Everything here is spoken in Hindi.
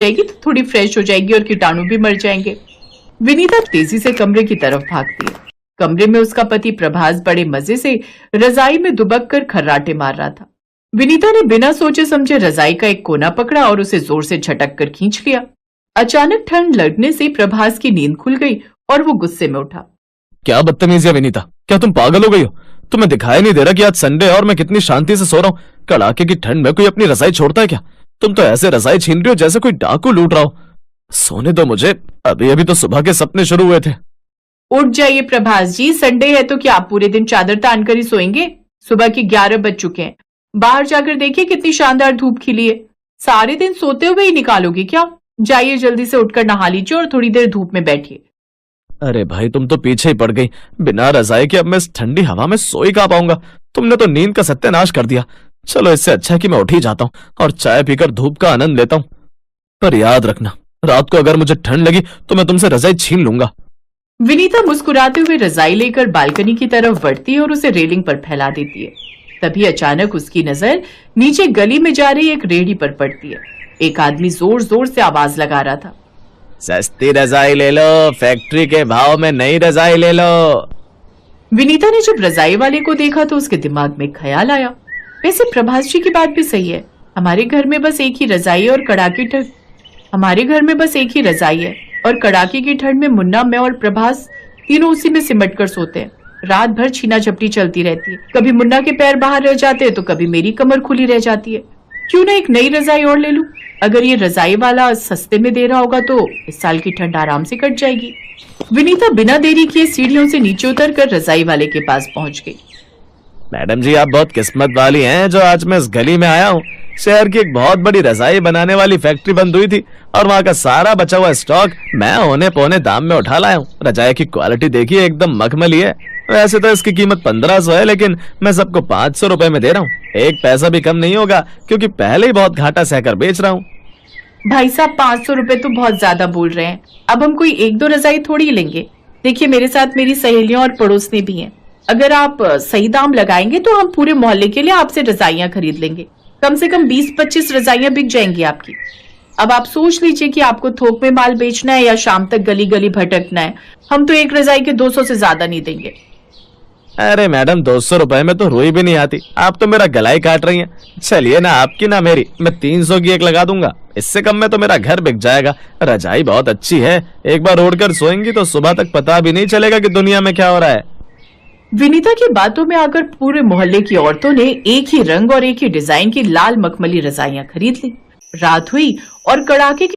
जाएगी तो थोड़ी फ्रेश हो जाएगी और कीटाणु भी मर जाएंगे। विनीता तेजी से कमरे की तरफ भागती है। कमरे में उसका पति प्रभास बड़े मजे से रजाई में दुबक कर खर्राटे मार रहा था। विनीता ने बिना सोचे समझे रजाई का एक कोना पकड़ा और उसे जोर से झटक कर खींच लिया। अचानक ठंड लगने से प्रभास की नींद खुल गई और वो गुस्से में उठा। क्या बदतमीजी है विनीता, क्या तुम पागल हो गई हो? तुम्हें दिखाई नहीं दे रहा कि आज संडे है और मैं कितनी शांति से सो रहा हूँ? कड़ाके की ठंड में कोई अपनी रजाई छोड़ता है क्या? तुम तो ऐसे रजाई छीन रही हो जैसे कोई डाकू लूट रहा हो। सोने दो मुझे, अभी अभी तो सुबह के सपने शुरू हुए थे। उठ जाइए प्रभास जी, संडे है तो क्या आप पूरे दिन चादर तान कर ही सोएंगे? सुबह के 11 बज चुके हैं। बाहर जाकर देखिए कितनी शानदार धूप खिली है। सारे दिन सोते हुए ही निकालोगे क्या? जाइए जल्दी से उठकर नहा लीजिए और थोड़ी देर धूप में बैठिए। अरे भाई, तुम तो पीछे ही पड़ गई। बिना रजाई के अब मैं इस ठंडी हवा में सो ही कहाँ पाऊंगा? तुमने तो नींद का सत्यानाश कर दिया। चलो, इससे अच्छा है कि मैं उठ ही जाता हूँ और चाय पीकर धूप का आनंद लेता हूँ। पर याद रखना, रात को अगर मुझे ठंड लगी तो मैं तुमसे रजाई छीन लूंगा। विनीता मुस्कुराते हुए रजाई लेकर बालकनी की तरफ बढ़ती है और उसे रेलिंग पर फैला देती है। तभी अचानक उसकी नजर नीचे गली में जा रही एक रेहड़ी पर पड़ती है। एक आदमी जोर जोर से आवाज लगा रहा था, सस्ती रजाई ले लो, फैक्ट्री के भाव में नई रजाई ले लो। विनीता ने जब रजाई वाले को देखा तो उसके दिमाग में ख्याल आया, वैसे प्रभास जी की बात भी सही है। हमारे घर में बस एक ही रजाई और कड़ाके ठंड हमारे घर में बस एक ही रजाई है और कड़ाके की ठंड में मुन्ना, मैं और प्रभास तीनों उसी में सिमट कर सोते हैं। रात भर छीना झपटी चलती रहती है। कभी मुन्ना के पैर बाहर रह जाते हैं तो कभी मेरी कमर खुली रह जाती है। क्यों ना एक नई रजाई और ले लूं? अगर ये रजाई वाला सस्ते में दे रहा होगा तो इस साल की ठंड आराम से कट जाएगी। विनीता बिना देरी किए सीढ़ियों से नीचे उतरकर रजाई वाले के पास पहुंच गई। मैडम जी, आप बहुत किस्मत वाली हैं जो आज मैं इस गली में आया हूँ। शहर की एक बहुत बड़ी रजाई बनाने वाली फैक्ट्री बंद हुई थी और वहाँ का सारा बचा हुआ स्टॉक मैं औने पौने दाम में उठा लाया हूँ। रजाई की क्वालिटी देखिए, एकदम मखमली है। वैसे तो इसकी कीमत 1500 है, लेकिन मैं सबको 500 रुपए में दे रहा हूँ। एक पैसा भी कम नहीं होगा क्योंकि पहले ही बहुत घाटा सहकर बेच रहा हूँ। भाई साहब, 500 रुपए तो बहुत ज्यादा बोल रहे हैं। अब हम कोई एक दो रजाई थोड़ी लेंगे। देखिए, मेरे साथ मेरी सहेलियां और पड़ोसनी भी हैं। अगर आप सही दाम लगाएंगे तो हम पूरे मोहल्ले के लिए आपसे रजाइयां खरीद लेंगे। कम से कम 20-25 रजाइयां बिक जाएंगी आपकी। अब आप सोच लीजिए कि आपको थोक में माल बेचना है या शाम तक गली गली भटकना है। हम तो एक रजाई के 200 से ज्यादा नहीं देंगे। अरे मैडम, 200 रुपए में तो रुई भी नहीं आती। आप तो मेरा गला ही काट रही हैं। चलिए ना, आपकी ना मेरी, मैं 300 की एक लगा दूंगा। इससे कम में तो मेरा घर बिक जाएगा। रजाई बहुत अच्छी है, एक बार ओढ़कर सोएंगी तो सुबह तक पता भी नहीं चलेगा कि दुनिया में क्या हो रहा है। विनीता की बातों में आकर पूरे मोहल्ले की औरतों ने एक ही रंग और एक ही डिजाइन की लाल मखमली रजाइयां खरीद ली। रात हुई और कड़ाके की